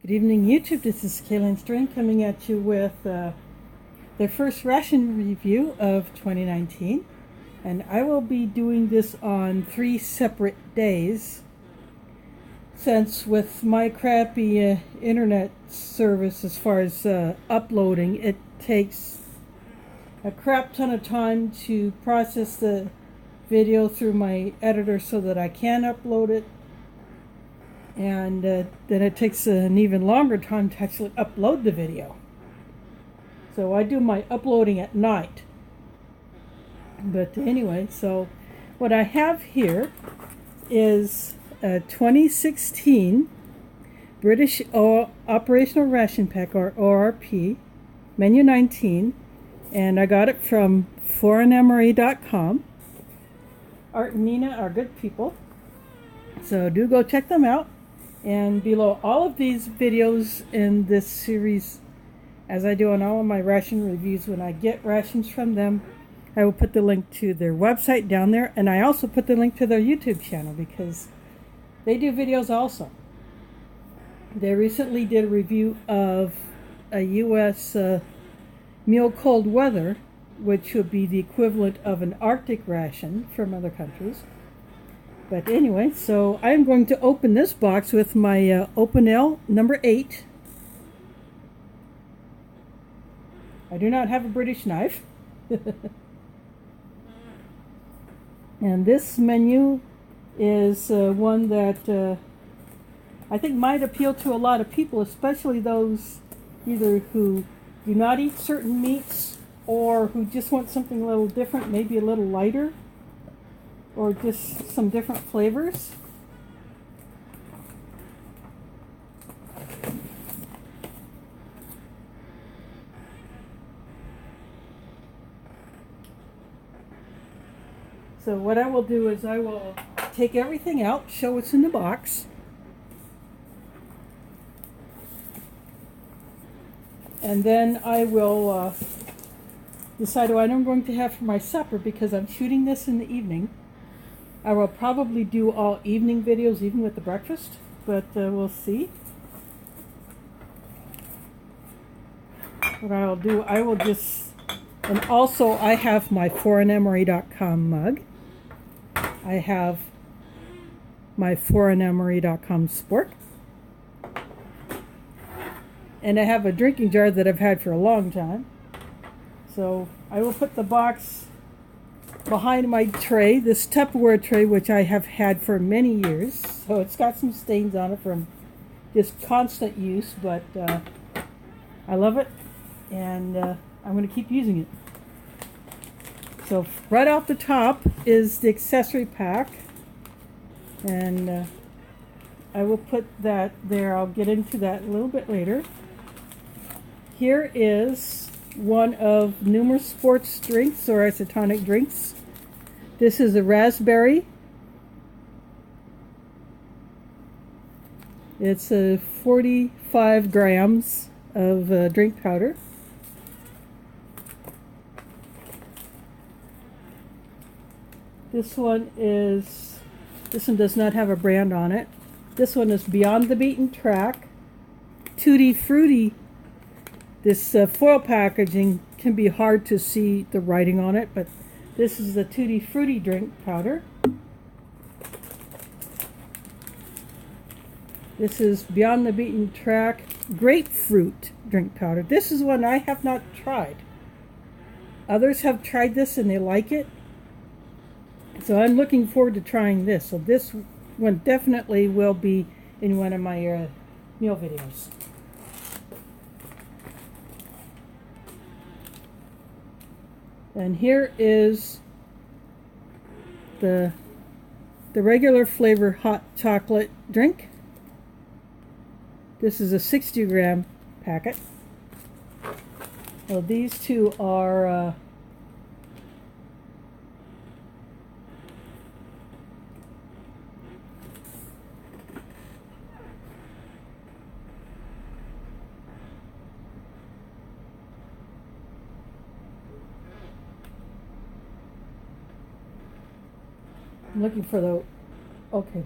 Good evening, YouTube. This is Kaylin Strain coming at you with their first ration review of 2019. And I will be doing this on 3 separate days, since with my crappy internet service as far as uploading, it takes a crap ton of time to process the video through my editor so that I can upload it. And then it takes an even longer time to actually upload the video. So I do my uploading at night. But anyway, so what I have here is a 2016 British Operational Ration Pack, or ORP, menu 19, and I got it from foreignmemory.com. Art and Nina are good people, so do go check them out. And below all of these videos in this series, as I do on all of my ration reviews, when I get rations from them, I will put the link to their website down there, and I also put the link to their YouTube channel because they do videos also. They recently did a review of a U.S. meal cold weather, which would be the equivalent of an Arctic ration from other countries. But anyway, so I'm going to open this box with my Opinel number 8. I do not have a British knife. And this menu is one that I think might appeal to a lot of people, especially those either who do not eat certain meats or who just want something a little different, maybe a little lighter, or just some different flavors. So what I will do is I will take everything out, show what's in the box, and then I will decide what I'm going to have for my supper, because I'm shooting this in the evening. I will probably do all evening videos, even with the breakfast, but we'll see. What I'll do, I will just, and also I have my foreignmemory.com mug. I have my foreignmemory.com spork. And I have a drinking jar that I've had for a long time. So I will put the box behind my tray, this Tupperware tray, which I have had for many years. So it's got some stains on it from just constant use, but I love it, and I'm going to keep using it. So right off the top is the Accessory Pack, and I will put that there. I'll get into that a little bit later. Here is one of numerous sports drinks or isotonic drinks. This is a raspberry. It's 45 grams of drink powder. This one does not have a brand on it. This one is Beyond the Beaten Track. Tutti Frutti. This foil packaging can be hard to see the writing on it, but this is the Tutti Frutti drink powder. This is Beyond the Beaten Track Grapefruit Drink powder. This is one I have not tried. Others have tried this and they like it. So I'm looking forward to trying this. So this one definitely will be in one of my meal videos. And here is the regular flavor hot chocolate drink. This is a 60-gram packet. Well, these two are I'm looking for the, okay.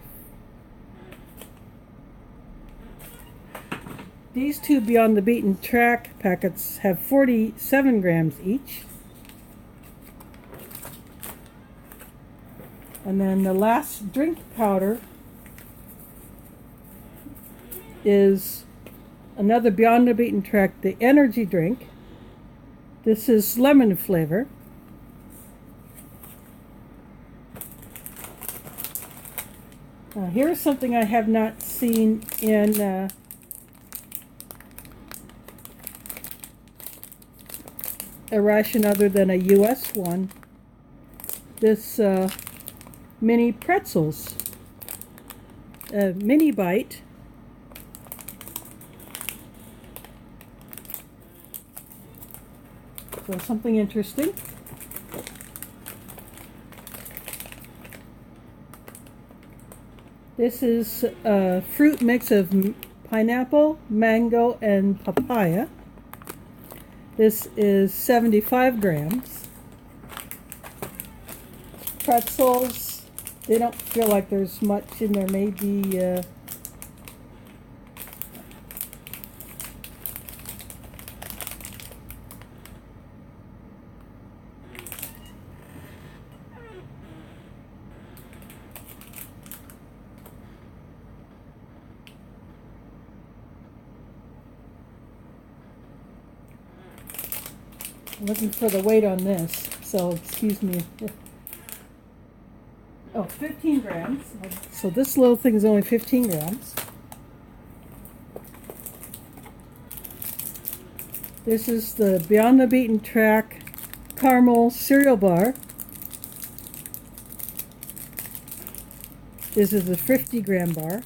these two Beyond the Beaten Track packets have 47 grams each. And then the last drink powder is another Beyond the Beaten Track, the energy drink. This is lemon flavor. Here's something I have not seen in a ration other than a US one. This mini pretzels, mini bite. So something interesting. This is a fruit mix of pineapple, mango, and papaya. This is 75 grams. Pretzels, they don't feel like there's much in there. Maybe I'm looking for the weight on this, so excuse me. Oh, 15 grams. So this little thing is only 15 grams. This is the Beyond the Beaten Track Caramel Cereal Bar. This is a 50-gram bar.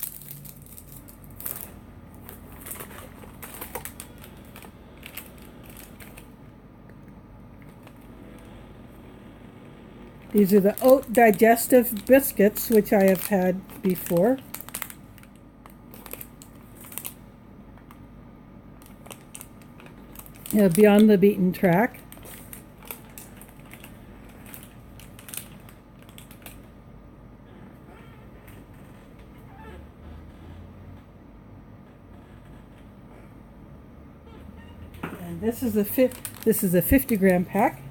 These are the oat digestive biscuits, which I have had before. Beyond the Beaten Track. And this is a 50-gram pack.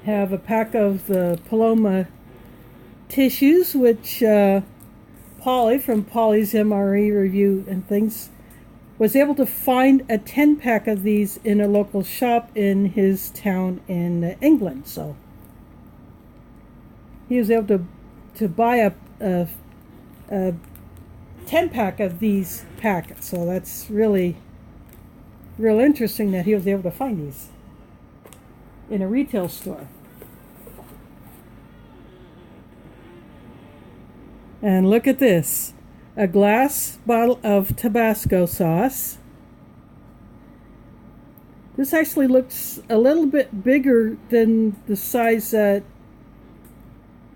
Have a pack of the Paloma tissues, which Polly from Polly's MRE Review and Things was able to find a 10-pack of these in a local shop in his town in England. So he was able to buy a 10-pack of these packets. So that's really real interesting that he was able to find these in a retail store. And look at this, a glass bottle of Tabasco sauce. This actually looks a little bit bigger than the size that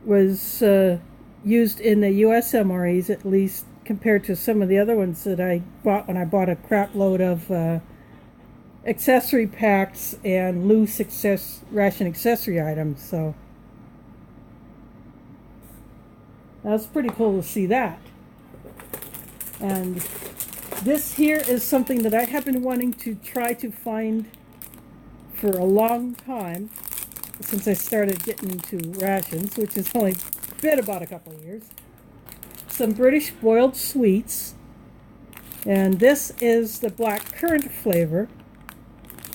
was used in the US MREs, at least compared to some of the other ones that I bought when I bought a crap load of accessory packs and loose ration accessory items. So that's pretty cool to see that. And this here is something that I have been wanting to try to find for a long time, since I started getting into rations, which has only been about a couple of years. Some British boiled sweets, and this is the blackcurrant flavor.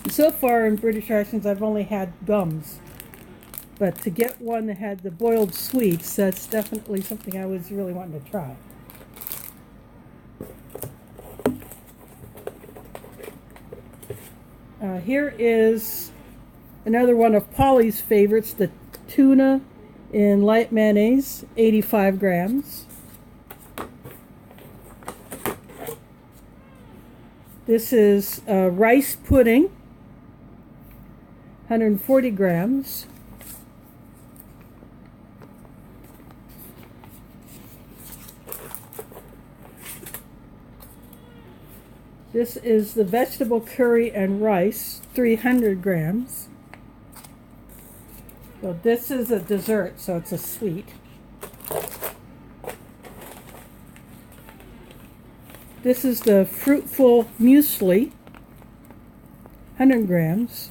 So far in British rations, I've only had gums. But to get one that had the boiled sweets, that's definitely something I was really wanting to try. Here is another one of Polly's favorites, the tuna in light mayonnaise, 85 grams. This is rice pudding, 140 grams. This is the vegetable curry and rice, 300 grams. So this is a dessert, so it's a sweet. This is the Fruitful Muesli, 100 grams.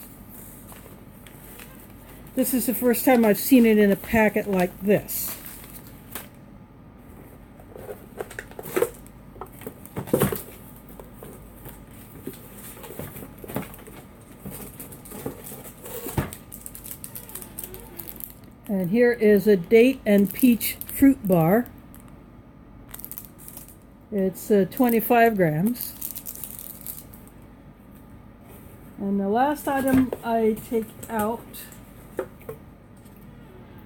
This is the first time I've seen it in a packet like this. And here is a date and peach fruit bar. It's 25 grams. And the last item I take out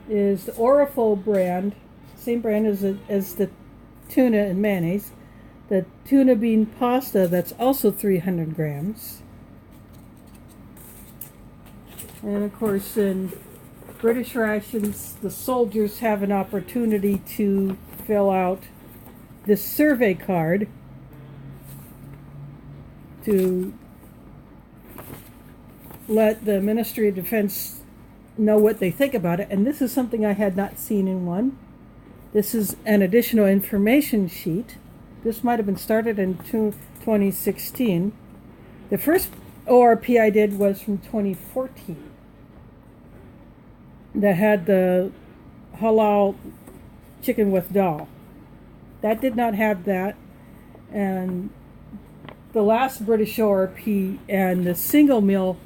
is the ORP brand, same brand as the tuna and mayonnaise. The tuna bean pasta, that's also 300 grams. And of course, in British rations, the soldiers have an opportunity to fill out this survey card to let the Ministry of Defense know what they think about it. And this is something I had not seen in one. This is an additional information sheet. This might have been started in 2016. The first ORP I did was from 2014. That had the halal chicken with dal. That did not have that. And the last British ORP and the single meal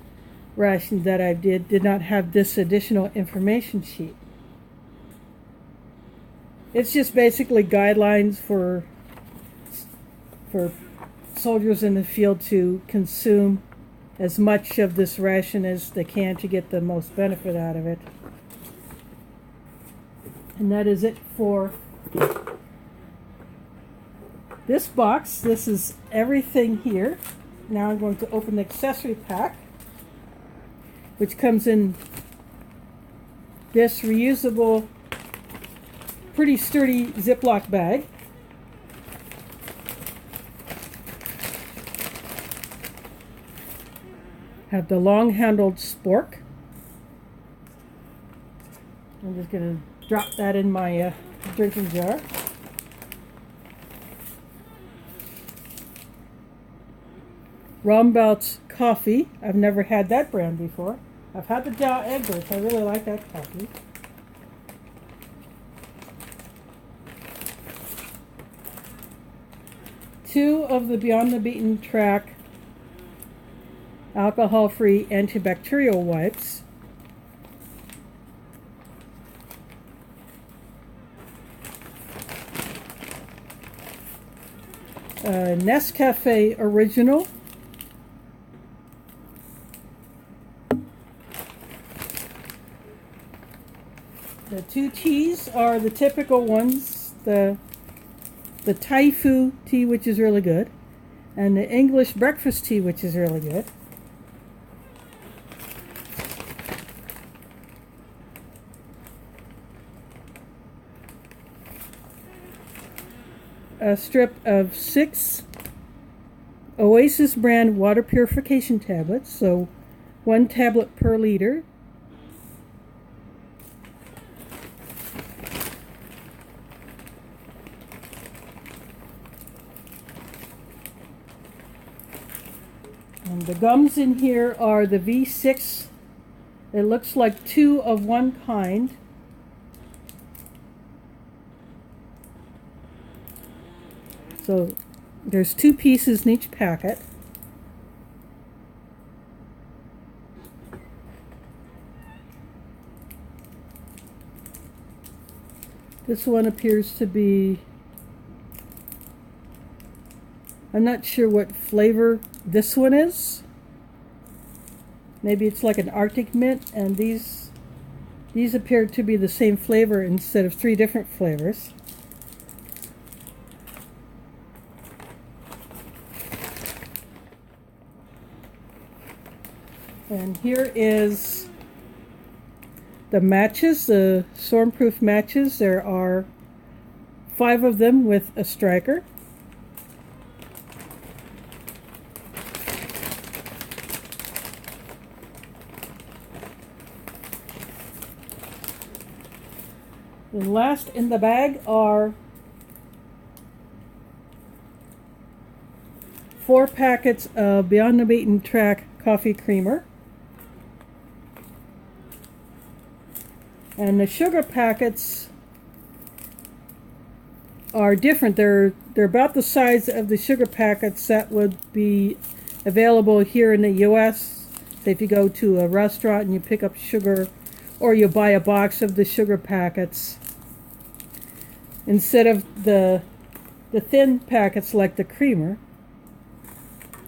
ration that I did not have this additional information sheet. It's just basically guidelines for soldiers in the field to consume as much of this ration as they can to get the most benefit out of it. And that is it for this box. This is everything here. Now I'm going to open the accessory pack, which comes in this reusable, pretty sturdy Ziploc bag. Have the long-handled spork. I'm just going to drop that in my drinking jar. Rombout's coffee. I've never had that brand before. I've had the Dow Egbert. I really like that coffee. Two of the Beyond the Beaten Track alcohol-free antibacterial wipes. Nescafe Original. The two teas are the typical ones, the Thai Fu tea, which is really good, and the English breakfast tea, which is really good. A strip of 6 Oasis brand water purification tablets, so 1 tablet per liter. And the gums in here are the V6. It looks like 2 of one kind. So there's 2 pieces in each packet. This one appears to be, I'm not sure what flavor this one is. Maybe it's like an Arctic mint, and these appear to be the same flavor instead of 3 different flavors. And here is the matches, the stormproof matches. There are 5 of them with a striker. And last in the bag are 4 packets of Beyond the Beaten Track coffee creamer. And the sugar packets are different. They're about the size of the sugar packets that would be available here in the US. So if you go to a restaurant and you pick up sugar, or you buy a box of the sugar packets, instead of the thin packets like the creamer.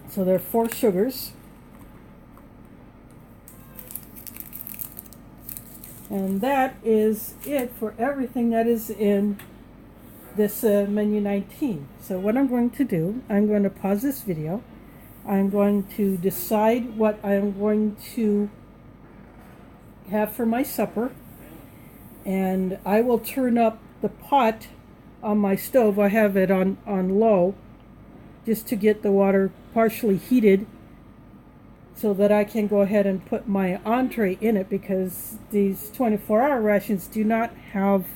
So there are 4 sugars. And that is it for everything that is in this menu 19. So what I'm going to do, I'm going to pause this video. I'm going to decide what I'm going to have for my supper. And I will turn up the pot on my stove. I have it on low just to get the water partially heated, so that I can go ahead and put my entree in it, because these 24-hour rations do not have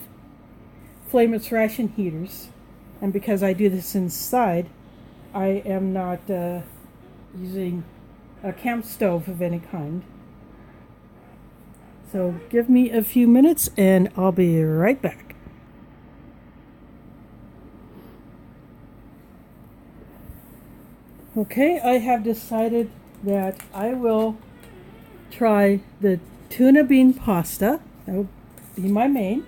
flameless ration heaters. And because I do this inside, I am not using a camp stove of any kind. So give me a few minutes and I'll be right back. Okay, I have decided that I will try the tuna bean pasta. That will be my main.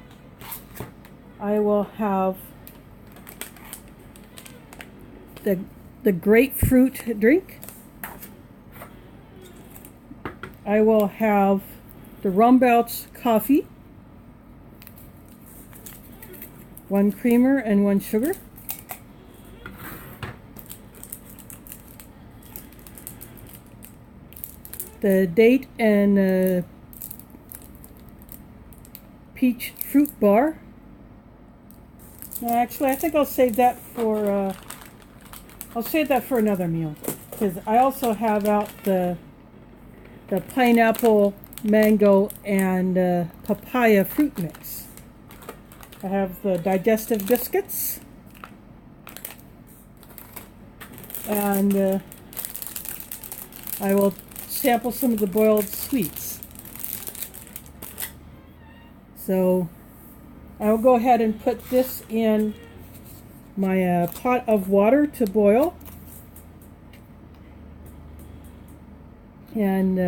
I will have the grapefruit drink. I will have the Rumbouts coffee, 1 creamer and 1 sugar. The date and peach fruit bar. No, actually, I think I'll save that for another meal, because I also have out the pineapple, mango, and papaya fruit mix. I have the Digestive Biscuits, and I will sample some of the boiled sweets. So I'll go ahead and put this in my pot of water to boil, and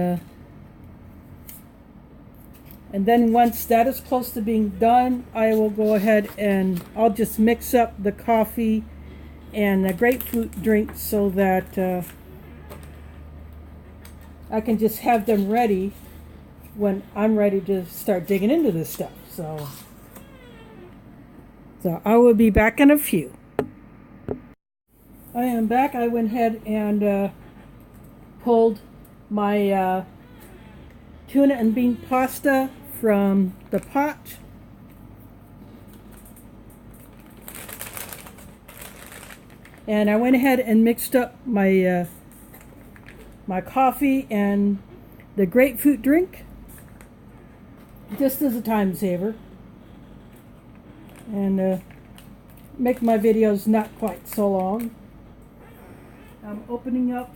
then once that is close to being done, I will go ahead and I'll just mix up the coffee and the grapefruit drink so that I can just have them ready when I'm ready to start digging into this stuff. So I will be back in a few. I am back. I went ahead and pulled my tuna and bean pasta from the pot. And I went ahead and mixed up my my coffee and the grapefruit drink, just as a time saver, and make my videos not quite so long. I'm opening up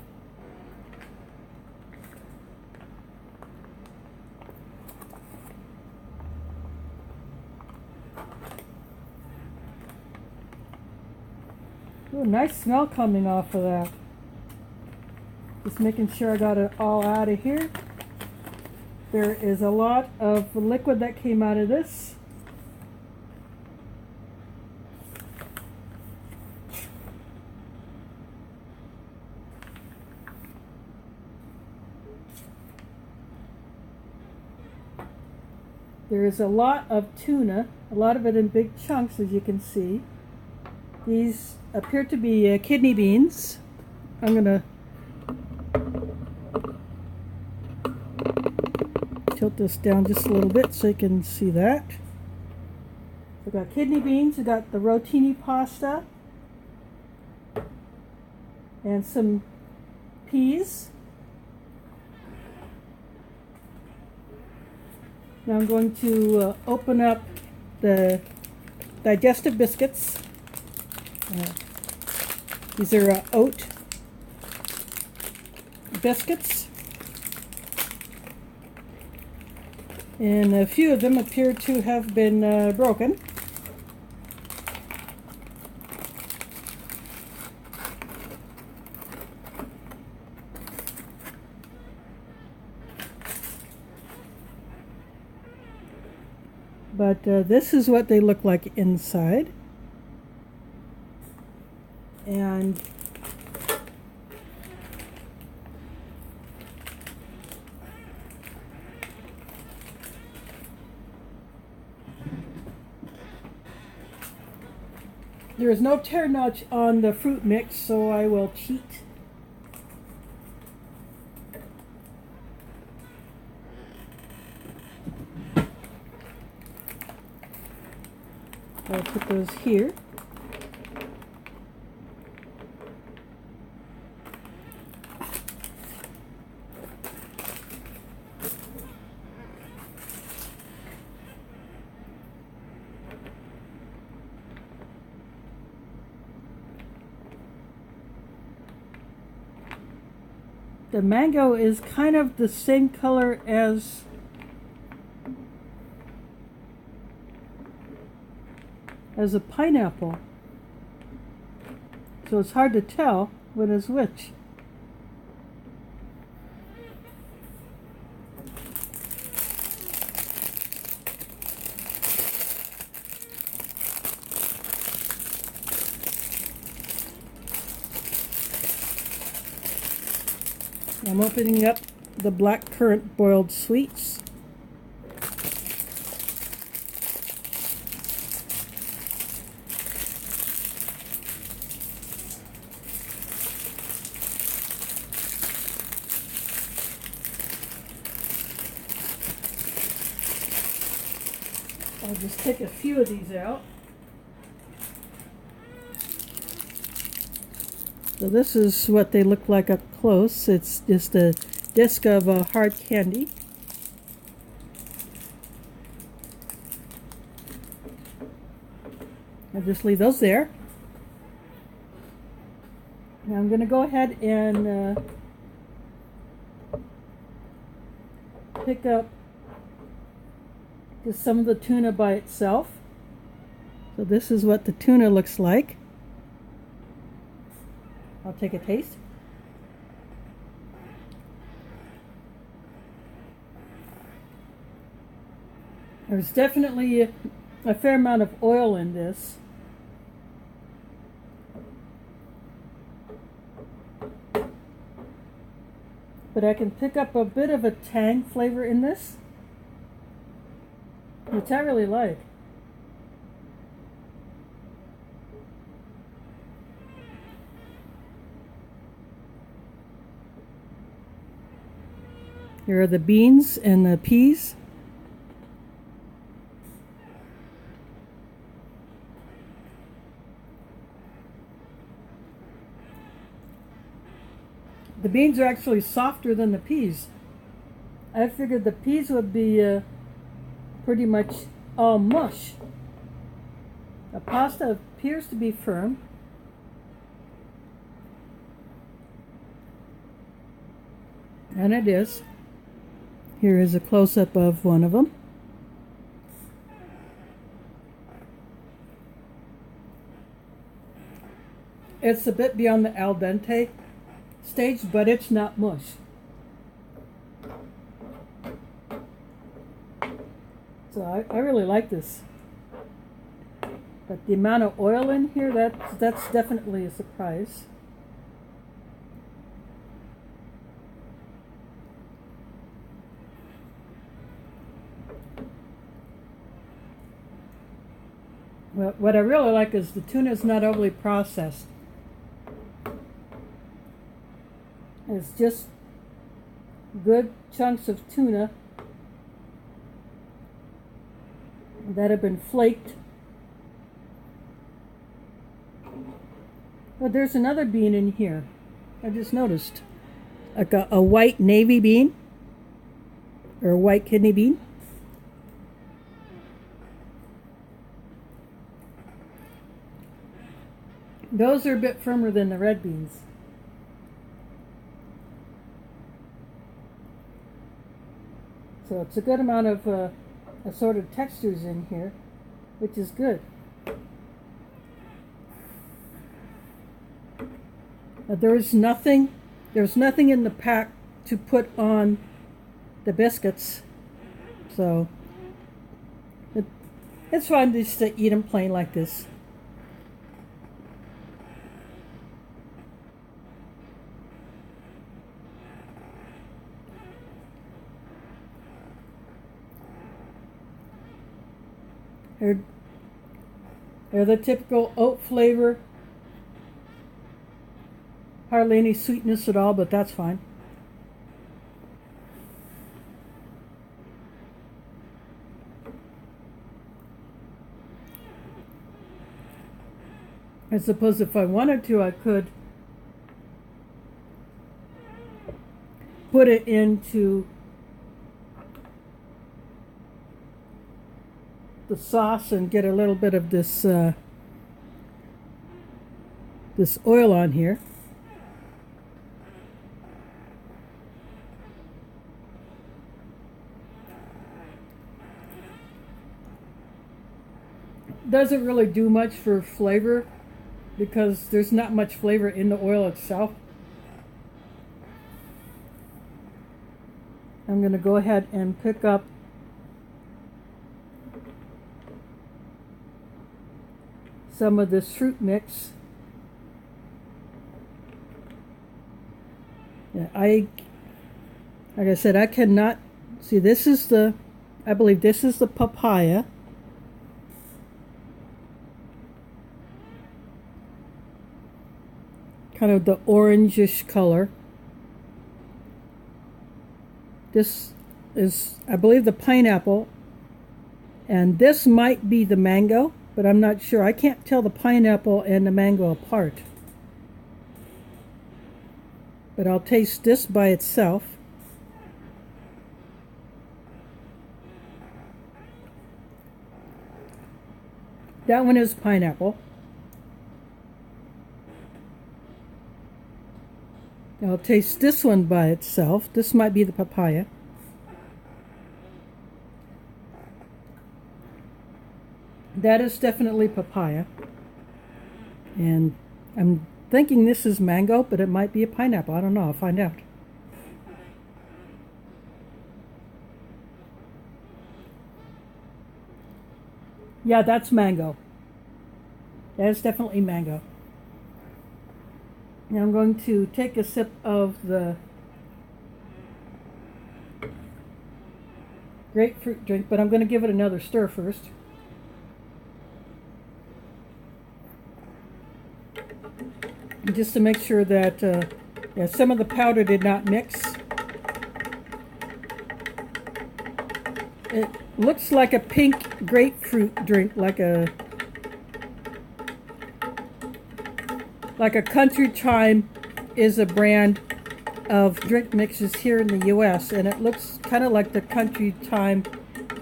ooh, nice smell coming off of that. Just making sure I got it all out of here. There is a lot of liquid that came out of this. There is a lot of tuna, a lot of it in big chunks, as you can see. These appear to be kidney beans. I'm going to tilt this down just a little bit so you can see that. We've got kidney beans, we've got the rotini pasta, and some peas. Now I'm going to open up the Digestive Biscuits. These are oat biscuits. And a few of them appear to have been broken. But this is what they look like inside. And there is no tear notch on the fruit mix, so I will cheat. I'll put those here. The mango is kind of the same color as a pineapple, so it's hard to tell what is which. I'm opening up the blackcurrant boiled sweets. I'll just take a few of these out. So this is what they look like up close. It's just a disc of hard candy. I'll just leave those there. Now I'm going to go ahead and pick up just some of the tuna by itself. So this is what the tuna looks like. I'll take a taste. There's definitely a fair amount of oil in this. But I can pick up a bit of a tang flavor in this, which I really like. Here are the beans and the peas. The beans are actually softer than the peas. I figured the peas would be pretty much all mush. The pasta appears to be firm. And it is. Here is a close-up of one of them. It's a bit beyond the al dente stage, but it's not mush. So I really like this. But the amount of oil in here, that's definitely a surprise. Well, what I really like is the tuna is not overly processed. It's just good chunks of tuna that have been flaked. But there's another bean in here. I just noticed. Like a white navy bean. Or a white kidney bean. Those are a bit firmer than the red beans. So it's a good amount of assorted textures in here, which is good. There's nothing in the pack to put on the biscuits, so it's fun just to eat them plain like this. They're the typical oat flavor. Hardly any sweetness at all, but that's fine. I suppose if I wanted to, I could put it into the sauce and get a little bit of this this oil on here. Doesn't really do much for flavor because there's not much flavor in the oil itself. I'm going to go ahead and pick up some of this fruit mix. Yeah, like I said, I cannot see. This is I believe this is the papaya. Kind of the orangish color. This is, I believe, the pineapple, and this might be the mango, but I'm not sure. I can't tell the pineapple and the mango apart. But I'll taste this by itself. That one is pineapple. I'll taste this one by itself. This might be the papaya. That is definitely papaya. And I'm thinking this is mango, but it might be a pineapple. I don't know. I'll find out. Yeah, that's mango. That is definitely mango. Now I'm going to take a sip of the grapefruit drink, but I'm going to give it another stir first. Just to make sure that yeah, some of the powder did not mix. It looks like a pink grapefruit drink, like a Country Chime is a brand of drink mixes here in the US, and it looks kind of like the Country Chime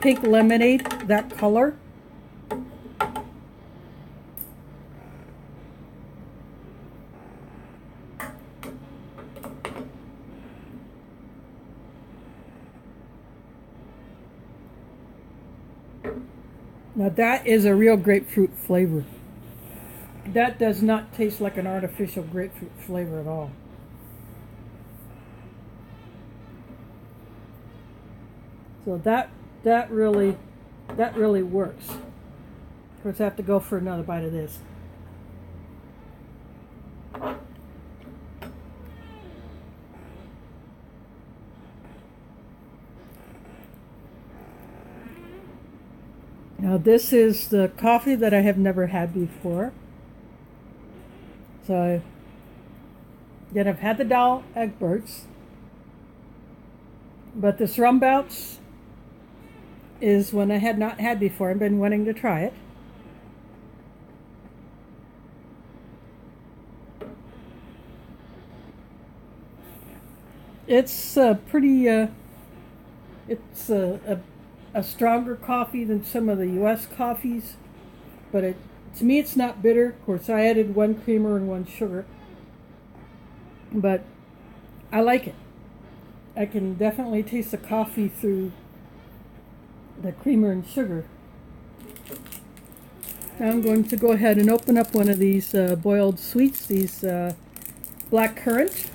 pink lemonade, that color. Now that is a real grapefruit flavor. That does not taste like an artificial grapefruit flavor at all. So that really works. Of course, I have to go for another bite of this. Now this is the coffee that I have never had before. So, yet I've had the Dal Egberts, but this Rumbouts is one I had not had before. I've been wanting to try it. It's pretty. It's a stronger coffee than some of the U.S. coffees, but to me, it's not bitter. Of course, I added 1 creamer and 1 sugar, but I like it. I can definitely taste the coffee through the creamer and sugar. Now I'm going to go ahead and open up one of these boiled sweets, these blackcurrant.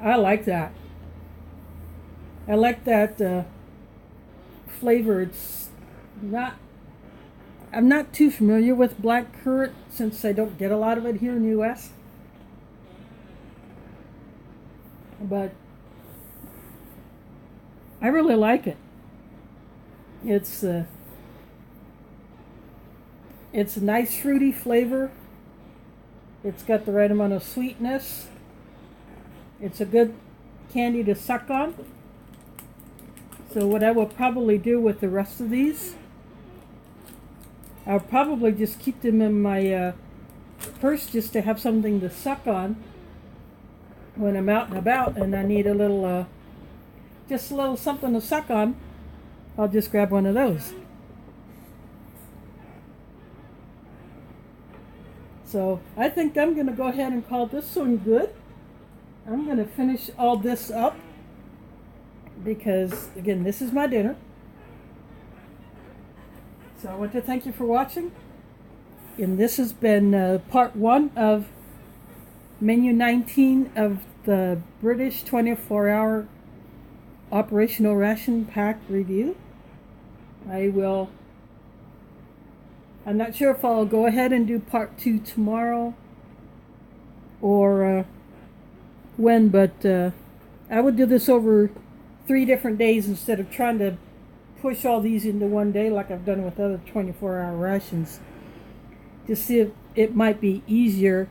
I like that. I like that flavor. It's not. I'm not too familiar with blackcurrant since I don't get a lot of it here in the U.S. But I really like it. It's a nice fruity flavor. It's got the right amount of sweetness. It's a good candy to suck on. So what I will probably do with the rest of these, I'll probably just keep them in my purse just to have something to suck on when I'm out and about and I need a little, just a little something to suck on. I'll just grab one of those. So I think I'm going to go ahead and call this one good. I'm going to finish all this up because, again, this is my dinner. So I want to thank you for watching. And this has been part 1 of menu 19 of the British 24-hour operational ration pack review. I'm not sure if I'll go ahead and do part 2 tomorrow or when, but I would do this over 3 different days instead of trying to push all these into one day like I've done with other 24-hour rations, to see if it might be easier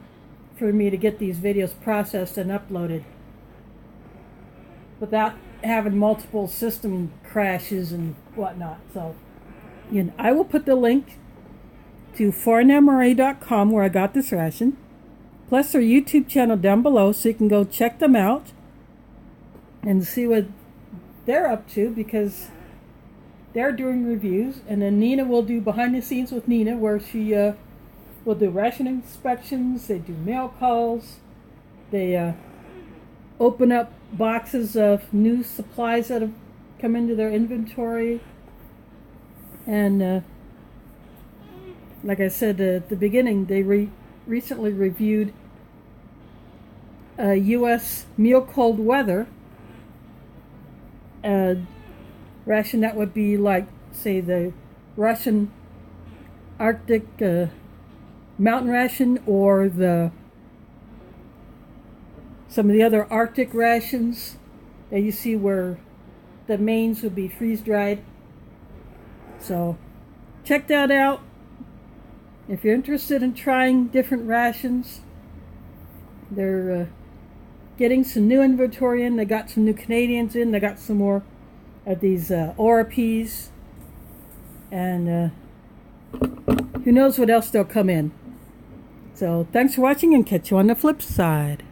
for me to get these videos processed and uploaded without having multiple system crashes and whatnot. So I will put the link to foreignmra.com where I got this ration, plus their YouTube channel down below, so you can go check them out and see what they're up to, because they're doing reviews. And then Nina will do behind the scenes with Nina, where she will do ration inspections, they do mail calls, they open up boxes of new supplies that have come into their inventory. And like I said at the beginning, they recently reviewed U.S. meal cold weather ration that would be like, say, the Russian Arctic mountain ration, or some of the other Arctic rations that you see where the mains would be freeze-dried. So check that out. If you're interested in trying different rations, they're getting some new inventory in. They got some new Canadians in. They got some more of these ORPs. And who knows what else they'll come in. So thanks for watching, and catch you on the flip side.